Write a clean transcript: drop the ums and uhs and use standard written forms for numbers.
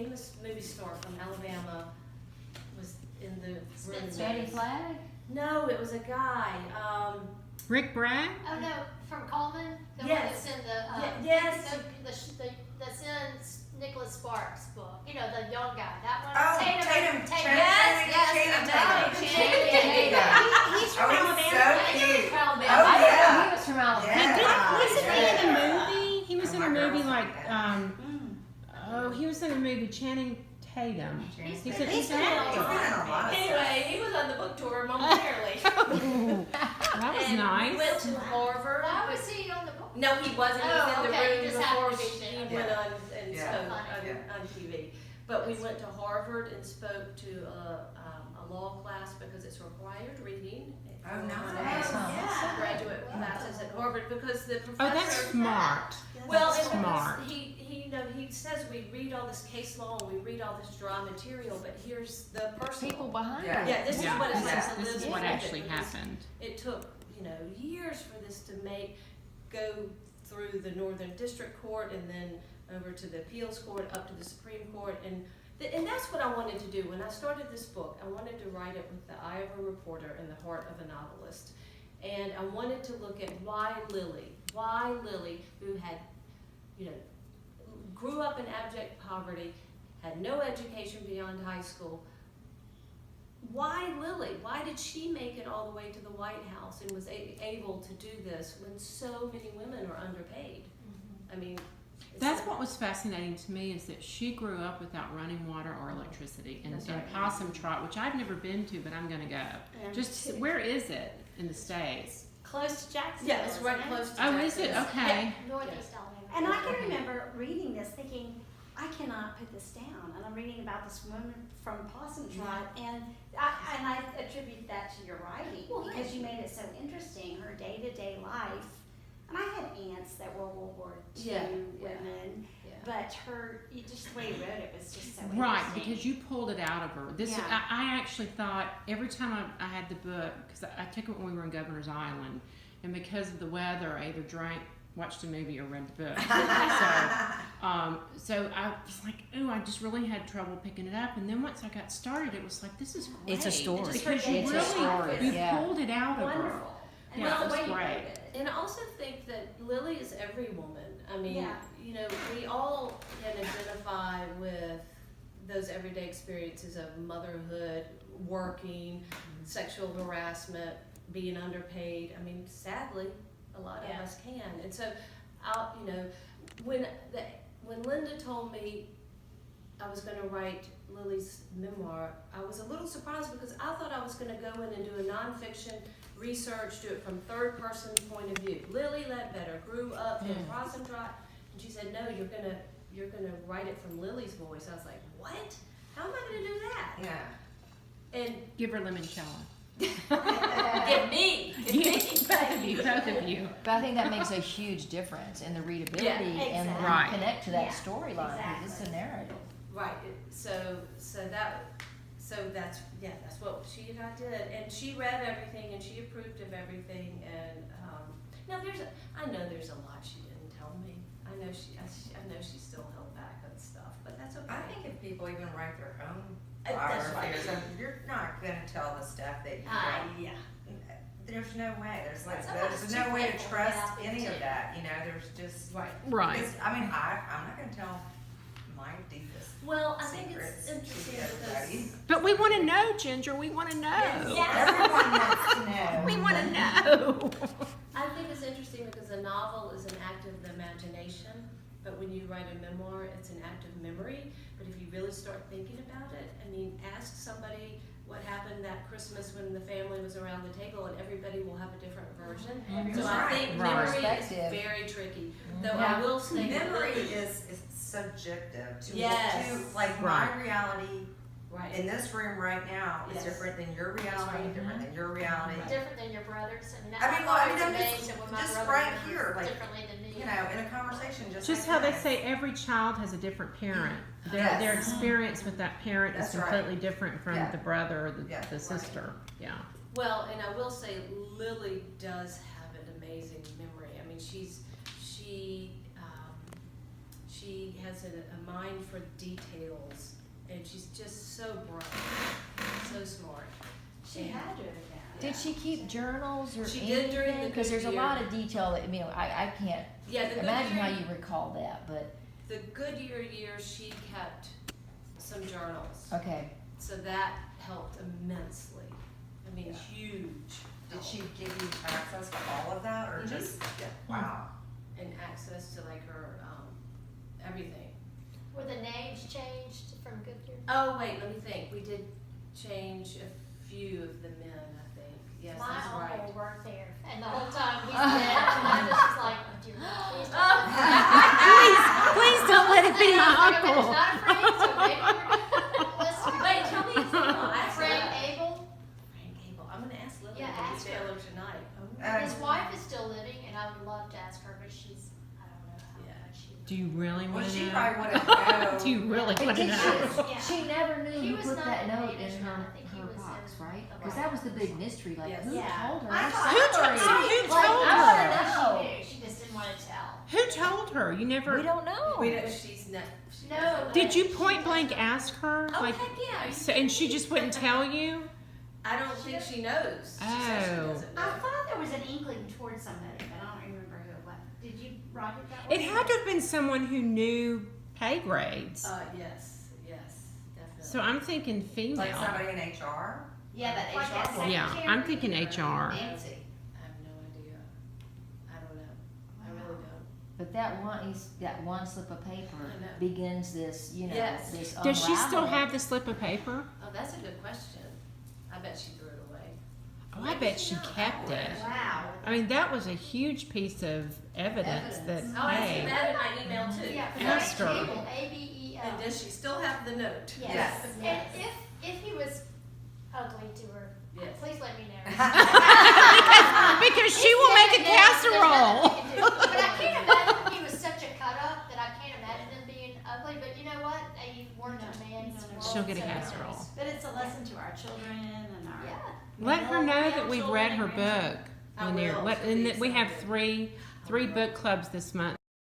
famous movie star from Alabama was in the room. Betty Flagg? No, it was a guy. Rick Bragg? Oh no, from Coleman? The Yes. one that's in the, yes. that's in Nicholas Sparks' book. You know, the young guy, that one. Oh, Tatum. He's from Oh, Alabama. he's so cute. Alabama. Oh, I yeah. didn't know he was from Alabama. Yeah. Wasn't he in a movie? He was Oh, in my a movie girls like, like that. he was in a movie, Channing Tatum. He's He's been he's in a lot. He's been in a lot of Anyway, he was on the book tour momentarily. That was and nice. We went to Harvard. Why was he on the book? No, he wasn't. He was Oh, in the okay, room you just before happened to be she there. went on and Yeah. spoke Funny. on TV. But we went to Harvard and spoke to a law class because it's required reading. Oh, nice. Yeah. Graduate classes at Harvard because the professor. Oh, that's smart. Well, That's and smart. because he says we read all this case law and we read all this dry material, but here's the personal. People behind Yeah. it. Yeah, this is what it's Yeah. like to This live is with what it, actually because happened. It took, years for this to go through the Northern District Court and then over to the appeals court, up to the Supreme Court, and that's what I wanted to do. When I started this book, I wanted to write it with the eye of a reporter and the heart of a novelist. And I wanted to look at why Lily, who had, grew up in abject poverty, had no education beyond high school. Why Lily? Why did she make it all the way to the White House and was able to do this when so many women are underpaid? I mean, That's what was fascinating to me, is that she grew up without running water or electricity in Possum Trot, which I've never been to, but I'm going to go. Just where is it in the States? Close to Jacksonville. Yeah, it's right isn't it? close to Oh, is it? Texas. Okay. Northeast Alabama. And I can remember reading this thinking, I cannot put this down. And I'm reading about this woman from Possum Trot, and I attribute that to your writing because you made it so interesting, her day-to-day life. And I had aunts that were World War II women, but just the way you wrote it was just so Right, interesting. because you pulled it out of her. I actually thought every time I had the book, because I took it when we were in Governor's Island, and because of the weather, I either watched a movie or read the book. So I was like, I just really had trouble picking it up. And then once I got started, it was like, this is great. It's a story. Because you It's a really, story, you yeah. pulled it out of her. Wonderful. And Yeah, that's it the was way you great. wrote it. And I also think that Lily is every woman. I mean, Yeah. we all can identify with those everyday experiences of motherhood, working, sexual harassment, being underpaid. I mean, sadly, a lot of us can. And so, when Linda told me I was going to write Lily's memoir, I was a little surprised because I thought I was going to go in and do a nonfiction research, do it from third person point of view. Lily Ledbetter grew up in Possum Trot, and she said, "No, you're gonna write it from Lily's voice." I was like, "What? How am I gonna do that?" Yeah. And Give her limoncello. get me. Both of you. But I think that makes a huge difference in the readability Yeah, and exactly. Right. connect to that Yeah, storyline. exactly. It's a narrative. Right. So that's what she and I did, and she read everything and she approved of everything. And now I know there's a lot she didn't tell me. I know she still held back on stuff, but that's okay. I think if people even write their own That's biographies, right. you're not going to tell the stuff that you wrote. Yeah. There's no way. There's Sometimes no way to people trust have to any too. of that. There's just Right. Right. because, I'm not going to tell my deepest Well, I think secrets it's interesting to everybody. because But we want to know, Ginger. We want to know. Everyone wants to know. We want to know. I think it's interesting because a novel is an act of the imagination, but when you write a memoir, it's an act of memory. But if you really start thinking about it, I mean, ask somebody what happened that Christmas when the family was around the table, and everybody will have a different version. So I think Right. memory is Perspective. very tricky. Though Yeah. I will say Memory Lily- is subjective to Yes. like Right. my reality right. in this room right now is Yes. different than your reality, right. different than your reality. Different than your brothers. And I mean, well, I mean, it's I'm amazing when my just brother right remembers here, like, differently than me. In a conversation just Just like how they this. say every child has a different parent. Their Yes. experience with that parent That's is right. completely different from Yeah. the brother or the Yeah, right. sister. Yeah. Well, and I will say Lily does have an amazing memory. I mean, she she has a mind for details, and she's just so bright, so smart. She had to have been. Did she keep journals or She anything? did during the Because good there's a year. lot of detail that, you know, I can't Yeah, the imagine how Goodyear, you recall that, but, the Goodyear year, she kept some journals, okay. so that helped immensely. I mean, Yeah. huge. Did help. she give you access to all of that, or Mhm. just, Yeah. wow? And access to like her everything. Were the names changed from Goodyear? Oh wait, let me think. We did change a few of the men, I think. Yes, My that's right. uncle worked there, and the whole time he's dead, and I just was like, dear, please don't. Please don't let it be And I my was like, uncle. it's not a friend, so maybe we're listen. Wait, tell me his name. I'll ask Frank her. Abel. Frank Abel. I'm gonna ask Lily Yeah, when we ask stay her. over tonight. His wife is still living, and I would love to ask her, but she's, I don't know how Yeah. much she. Do you really Well, want to she know? probably would have known. Do you really But want to did know? Yeah. she never knew He who was put not that in note in Navy, her, I think he her was box, in right? the Because White that was the House. big mystery, like, Yes. who Yeah. told her? I There's thought- Who somebody. told- so who Like, told I her? wanna She know. knew, she just didn't want to tell. Who told her? You never. We don't know. We don't, she's not. She No. doesn't Did know. you point blank ask her? Oh Like, heck yeah! you so, and she just wouldn't tell you? I don't think she knows. She says she Oh. doesn't know. I thought there was an inkling towards somebody, but I don't remember who it was. Did you write it that way? It had to have been someone who knew pay grades. Yes, definitely. So I'm thinking female. Like somebody in HR? Yeah, that Like that HR woman. Yeah, I'm thinking HR. Nancy. I have no idea. I don't know. I really don't. But that one slip of paper I know. begins this, you know, Yes. this Does she still unraveling. have the slip of paper? Oh, that's a good question. I bet she threw it away. Oh, I bet she kept it. Wow. I mean, that was a huge piece of evidence that, Oh, I see hey, that in my email too. Yeah, Ask Frank her. Abel, A-B-E-L. And does she still have the note? Yes. Yes. And if he was ugly to her, Yes. please let me know. because she will make a casserole. But I can't imagine he was such a cut up that I can't imagine him being ugly. But you know what? You weren't a man's world. She'll get a so casserole. But it's a lesson to our children and our. Yeah. Let her know that we've read her book. I Lanier. will. And that we have three book clubs this month.